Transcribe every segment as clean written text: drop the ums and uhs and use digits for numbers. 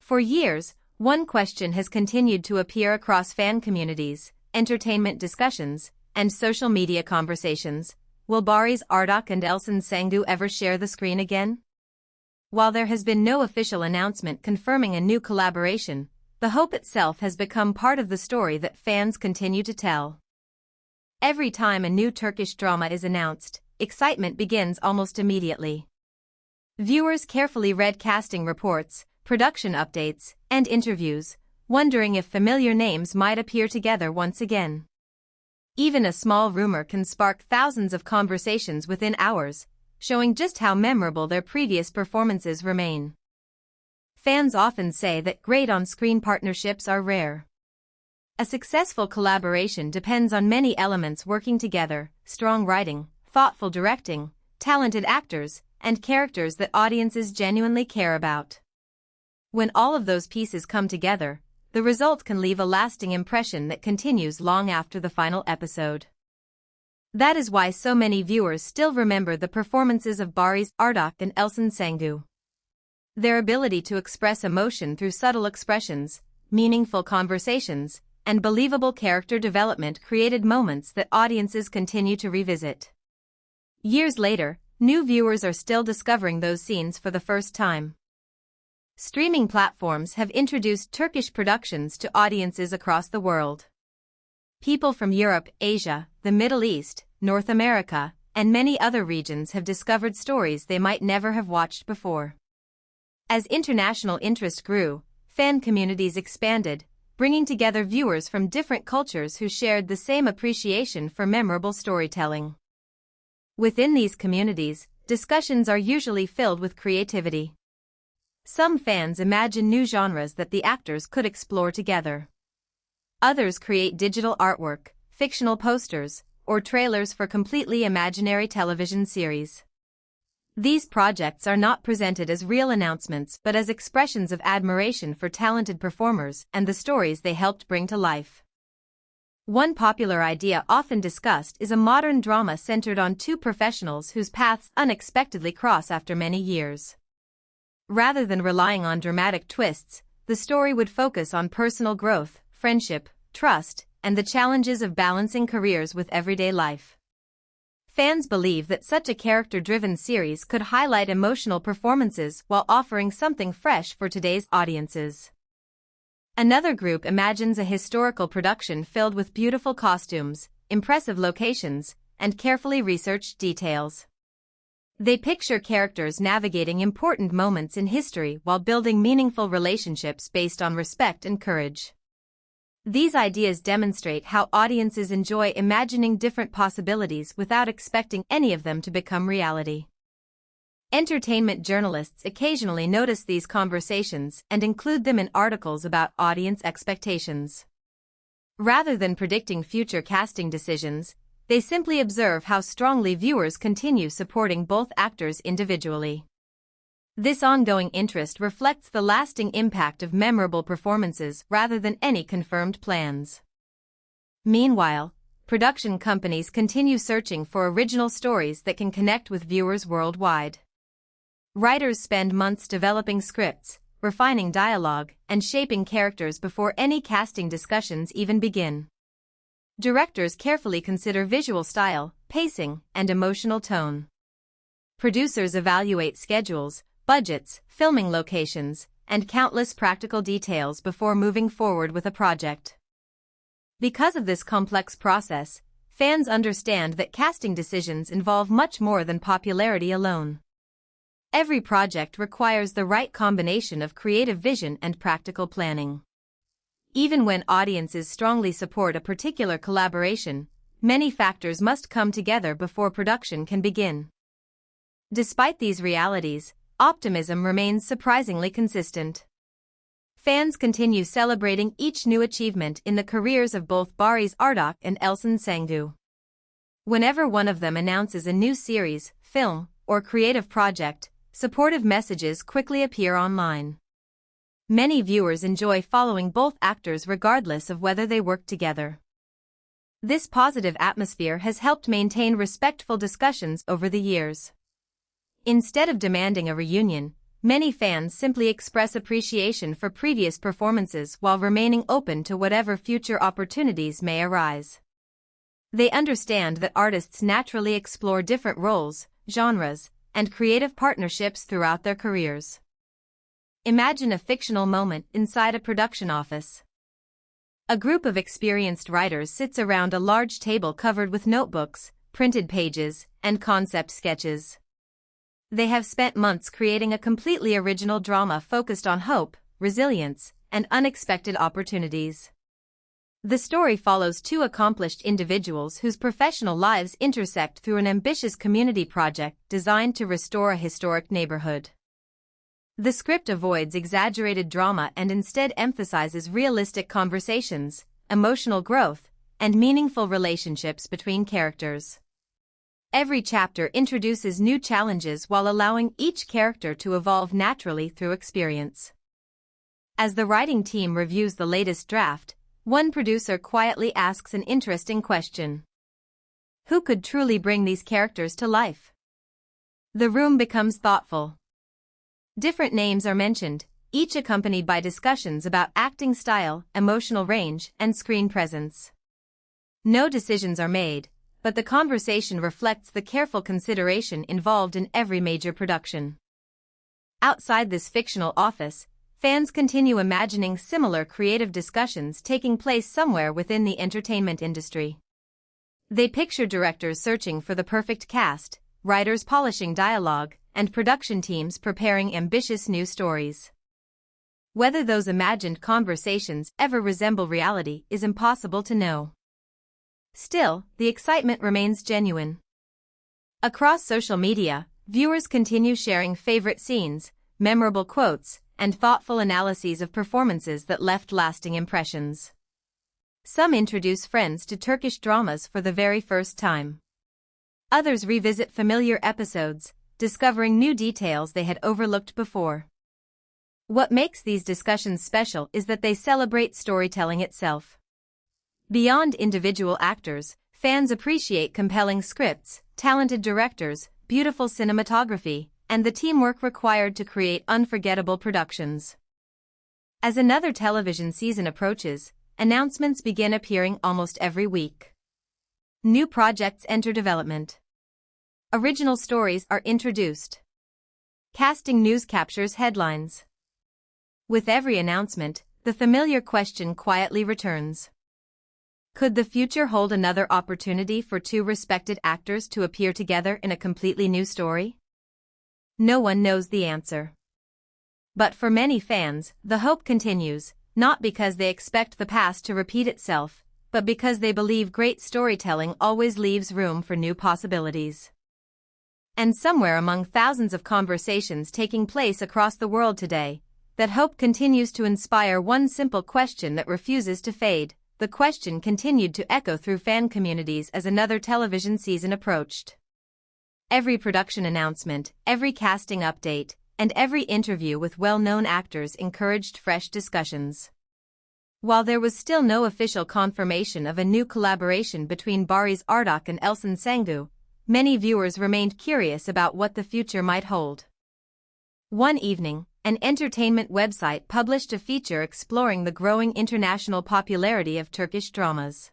For years, one question has continued to appear across fan communities, entertainment discussions, and social media conversations. Will Barış Arduç and Elçin Sangu ever share the screen again? While there has been no official announcement confirming a new collaboration, the hope itself has become part of the story that fans continue to tell. Every time a new Turkish drama is announced, excitement begins almost immediately. Viewers carefully read casting reports, production updates, and interviews, wondering if familiar names might appear together once again. Even a small rumor can spark thousands of conversations within hours, showing just how memorable their previous performances remain. Fans often say that great on-screen partnerships are rare. A successful collaboration depends on many elements working together: strong writing, thoughtful directing, talented actors, and characters that audiences genuinely care about. When all of those pieces come together, the result can leave a lasting impression that continues long after the final episode. That is why so many viewers still remember the performances of Barış Arduç and Elçin Sangu. Their ability to express emotion through subtle expressions, meaningful conversations, and believable character development created moments that audiences continue to revisit. Years later, new viewers are still discovering those scenes for the first time. Streaming platforms have introduced Turkish productions to audiences across the world. People from Europe, Asia, the Middle East, North America, and many other regions have discovered stories they might never have watched before. As international interest grew, fan communities expanded, bringing together viewers from different cultures who shared the same appreciation for memorable storytelling. Within these communities, discussions are usually filled with creativity. Some fans imagine new genres that the actors could explore together. Others create digital artwork, fictional posters, or trailers for completely imaginary television series. These projects are not presented as real announcements but as expressions of admiration for talented performers and the stories they helped bring to life. One popular idea often discussed is a modern drama centered on two professionals whose paths unexpectedly cross after many years. Rather than relying on dramatic twists, the story would focus on personal growth, friendship, trust, and the challenges of balancing careers with everyday life. Fans believe that such a character-driven series could highlight emotional performances while offering something fresh for today's audiences. Another group imagines a historical production filled with beautiful costumes, impressive locations, and carefully researched details. They picture characters navigating important moments in history while building meaningful relationships based on respect and courage. These ideas demonstrate how audiences enjoy imagining different possibilities without expecting any of them to become reality. Entertainment journalists occasionally notice these conversations and include them in articles about audience expectations. Rather than predicting future casting decisions, they simply observe how strongly viewers continue supporting both actors individually. This ongoing interest reflects the lasting impact of memorable performances rather than any confirmed plans. Meanwhile, production companies continue searching for original stories that can connect with viewers worldwide. Writers spend months developing scripts, refining dialogue, and shaping characters before any casting discussions even begin. Directors carefully consider visual style, pacing, and emotional tone. Producers evaluate schedules, budgets, filming locations, and countless practical details before moving forward with a project. Because of this complex process, fans understand that casting decisions involve much more than popularity alone. Every project requires the right combination of creative vision and practical planning. Even when audiences strongly support a particular collaboration, many factors must come together before production can begin. Despite these realities, optimism remains surprisingly consistent. Fans continue celebrating each new achievement in the careers of both Barış Arduç and Elçin Sangu. Whenever one of them announces a new series, film, or creative project, supportive messages quickly appear online. Many viewers enjoy following both actors regardless of whether they work together. This positive atmosphere has helped maintain respectful discussions over the years. Instead of demanding a reunion, Many fans simply express appreciation for previous performances while remaining open to whatever future opportunities may arise. They understand that artists naturally explore different roles, genres, and creative partnerships throughout their careers. Imagine a fictional moment inside a production office. A group of experienced writers sits around a large table covered with notebooks, printed pages, and concept sketches. They have spent months creating a completely original drama focused on hope, resilience, and unexpected opportunities. The story follows two accomplished individuals whose professional lives intersect through an ambitious community project designed to restore a historic neighborhood. The script avoids exaggerated drama and instead emphasizes realistic conversations, emotional growth, and meaningful relationships between characters. Every chapter introduces new challenges while allowing each character to evolve naturally through experience. As the writing team reviews the latest draft, one producer quietly asks an interesting question. Who could truly bring these characters to life? The room becomes thoughtful. Different names are mentioned, each accompanied by discussions about acting style, emotional range, and screen presence. No decisions are made, but the conversation reflects the careful consideration involved in every major production. Outside this fictional office, fans continue imagining similar creative discussions taking place somewhere within the entertainment industry. They picture directors searching for the perfect cast, writers polishing dialogue, and production teams preparing ambitious new stories. Whether those imagined conversations ever resemble reality is impossible to know. Still, the excitement remains genuine. Across social media, viewers continue sharing favorite scenes, memorable quotes, and thoughtful analyses of performances that left lasting impressions. Some introduce friends to Turkish dramas for the very first time. Others revisit familiar episodes, discovering new details they had overlooked before. What makes these discussions special is that they celebrate storytelling itself. Beyond individual actors, fans appreciate compelling scripts, talented directors, beautiful cinematography, and the teamwork required to create unforgettable productions. As another television season approaches, announcements begin appearing almost every week. New projects enter development. Original stories are introduced. Casting news captures headlines. With every announcement, the familiar question quietly returns. Could the future hold another opportunity for two respected actors to appear together in a completely new story? No one knows the answer. But for many fans, the hope continues, not because they expect the past to repeat itself, but because they believe great storytelling always leaves room for new possibilities. And somewhere among thousands of conversations taking place across the world today, that hope continues to inspire one simple question that refuses to fade. The question continued to echo through fan communities as another television season approached. Every production announcement, every casting update, and every interview with well-known actors encouraged fresh discussions. While there was still no official confirmation of a new collaboration between Barış Arduç and Elçin Sangu, many viewers remained curious about what the future might hold. One evening, an entertainment website published a feature exploring the growing international popularity of Turkish dramas.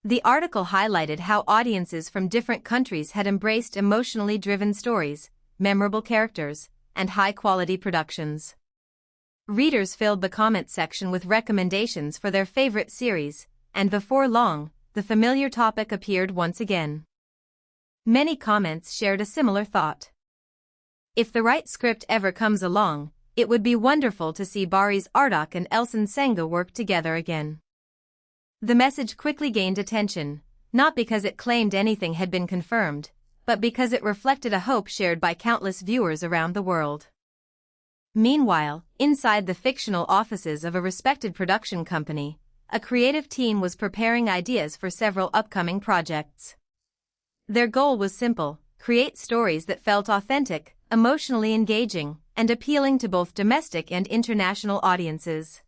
The article highlighted how audiences from different countries had embraced emotionally driven stories, memorable characters, and high-quality productions. Readers filled the comment section with recommendations for their favorite series, and before long, the familiar topic appeared once again. Many comments shared a similar thought. If the right script ever comes along, it would be wonderful to see Barış Arduç and Elçin Sangu work together again. The message quickly gained attention, not because it claimed anything had been confirmed, but because it reflected a hope shared by countless viewers around the world. Meanwhile, inside the fictional offices of a respected production company, a creative team was preparing ideas for several upcoming projects. Their goal was simple: create stories that felt authentic, emotionally engaging, and appealing to both domestic and international audiences.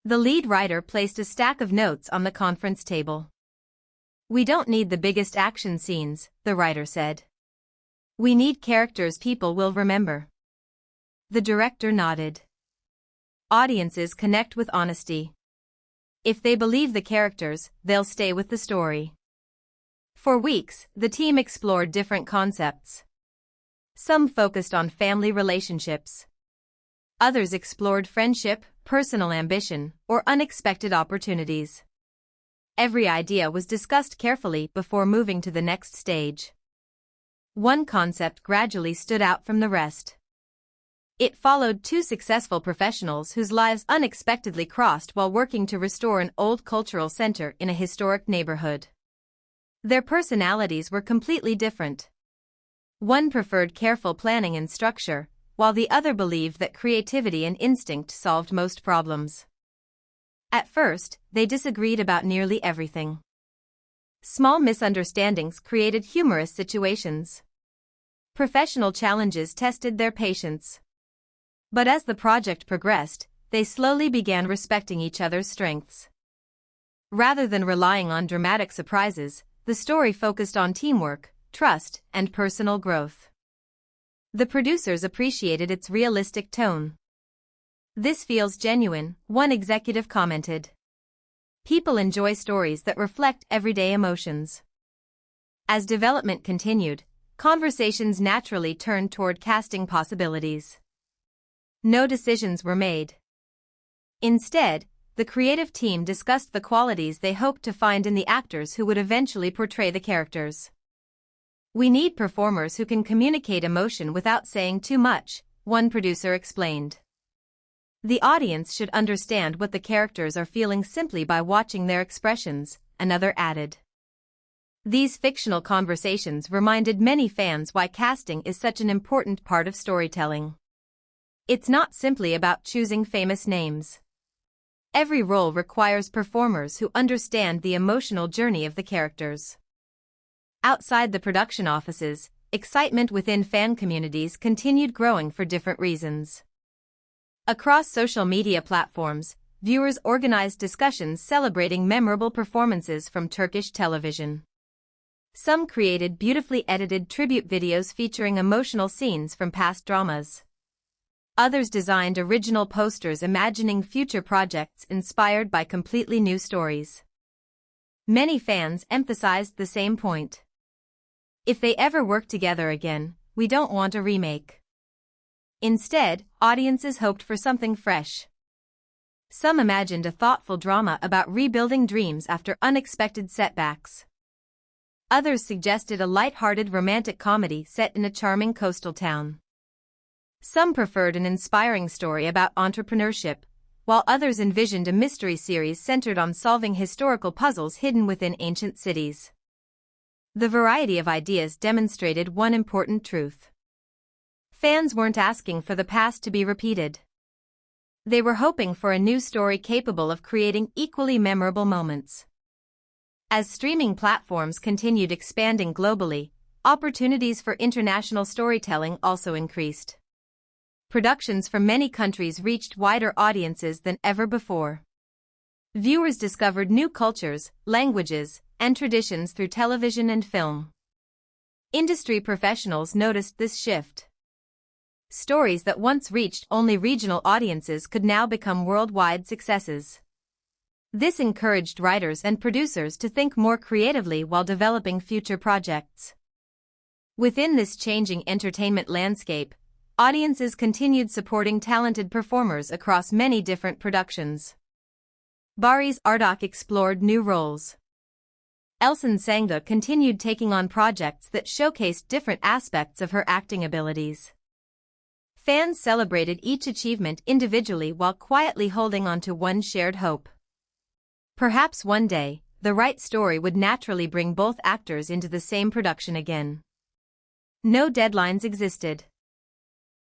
The lead writer placed a stack of notes on the conference table. "We don't need the biggest action scenes," the writer said. "We need characters people will remember." The director nodded. Audiences connect with honesty. If they believe the characters, they'll stay with the story. For weeks, the team explored different concepts. Some focused on family relationships. Others explored friendship, personal ambition, or unexpected opportunities. Every idea was discussed carefully before moving to the next stage. One concept gradually stood out from the rest. It followed two successful professionals whose lives unexpectedly crossed while working to restore an old cultural center in a historic neighborhood. Their personalities were completely different. One preferred careful planning and structure, while the other believed that creativity and instinct solved most problems. At first, they disagreed about nearly everything. Small misunderstandings created humorous situations. Professional challenges tested their patience. But as the project progressed, they slowly began respecting each other's strengths. Rather than relying on dramatic surprises, the story focused on teamwork, trust, and personal growth. The producers appreciated its realistic tone. "This feels genuine," one executive commented. "People enjoy stories that reflect everyday emotions." As development continued, conversations naturally turned toward casting possibilities. No decisions were made. Instead, the creative team discussed the qualities they hoped to find in the actors who would eventually portray the characters. "We need performers who can communicate emotion without saying too much," one producer explained. "The audience should understand what the characters are feeling simply by watching their expressions," another added. These fictional conversations reminded many fans why casting is such an important part of storytelling. It's not simply about choosing famous names. Every role requires performers who understand the emotional journey of the characters. Outside the production offices, excitement within fan communities continued growing for different reasons. Across social media platforms, viewers organized discussions celebrating memorable performances from Turkish television. Some created beautifully edited tribute videos featuring emotional scenes from past dramas. Others designed original posters imagining future projects inspired by completely new stories. Many fans emphasized the same point. "If they ever work together again, we don't want a remake." Instead, audiences hoped for something fresh. Some imagined a thoughtful drama about rebuilding dreams after unexpected setbacks. Others suggested a light-hearted romantic comedy set in a charming coastal town. Some preferred an inspiring story about entrepreneurship, while others envisioned a mystery series centered on solving historical puzzles hidden within ancient cities. The variety of ideas demonstrated one important truth. Fans weren't asking for the past to be repeated. They were hoping for a new story capable of creating equally memorable moments. As streaming platforms continued expanding globally, opportunities for international storytelling also increased. Productions from many countries reached wider audiences than ever before. Viewers discovered new cultures, languages, and traditions through television and film. Industry professionals noticed this shift. Stories that once reached only regional audiences could now become worldwide successes. This encouraged writers and producers to think more creatively while developing future projects. Within this changing entertainment landscape, audiences continued supporting talented performers across many different productions. Barış Arduç explored new roles. Elçin Sangu continued taking on projects that showcased different aspects of her acting abilities. Fans celebrated each achievement individually while quietly holding on to one shared hope. Perhaps one day, the right story would naturally bring both actors into the same production again. No deadlines existed.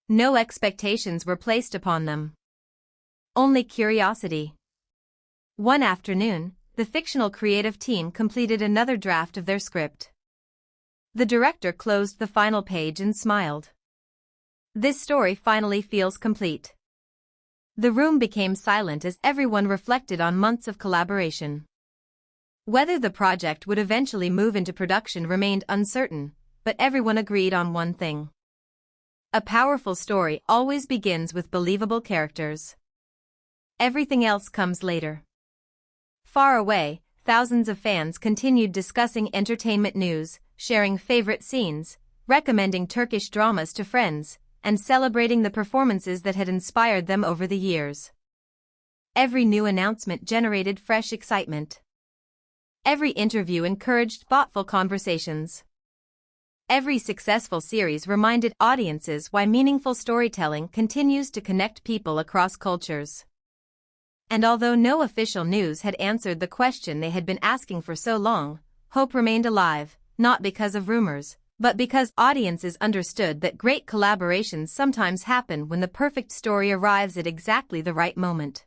No expectations were placed upon them. Only curiosity. One afternoon, the fictional creative team completed another draft of their script. The director closed the final page and smiled. "This story finally feels complete." The room became silent as everyone reflected on months of collaboration. Whether the project would eventually move into production remained uncertain, but everyone agreed on one thing. A powerful story always begins with believable characters. Everything else comes later. Far away, thousands of fans continued discussing entertainment news, sharing favorite scenes, recommending Turkish dramas to friends, and celebrating the performances that had inspired them over the years. Every new announcement generated fresh excitement. Every interview encouraged thoughtful conversations. Every successful series reminded audiences why meaningful storytelling continues to connect people across cultures. And although no official news had answered the question they had been asking for so long, hope remained alive, not because of rumors, but because audiences understood that great collaborations sometimes happen when the perfect story arrives at exactly the right moment.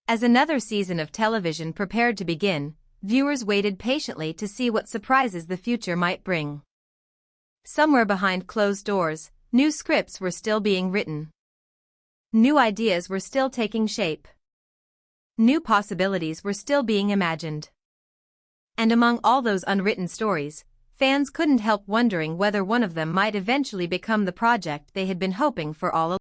As another season of television prepared to begin, viewers waited patiently to see what surprises the future might bring. Somewhere behind closed doors, new scripts were still being written. New ideas were still taking shape. New possibilities were still being imagined. And among all those unwritten stories, fans couldn't help wondering whether one of them might eventually become the project they had been hoping for all along.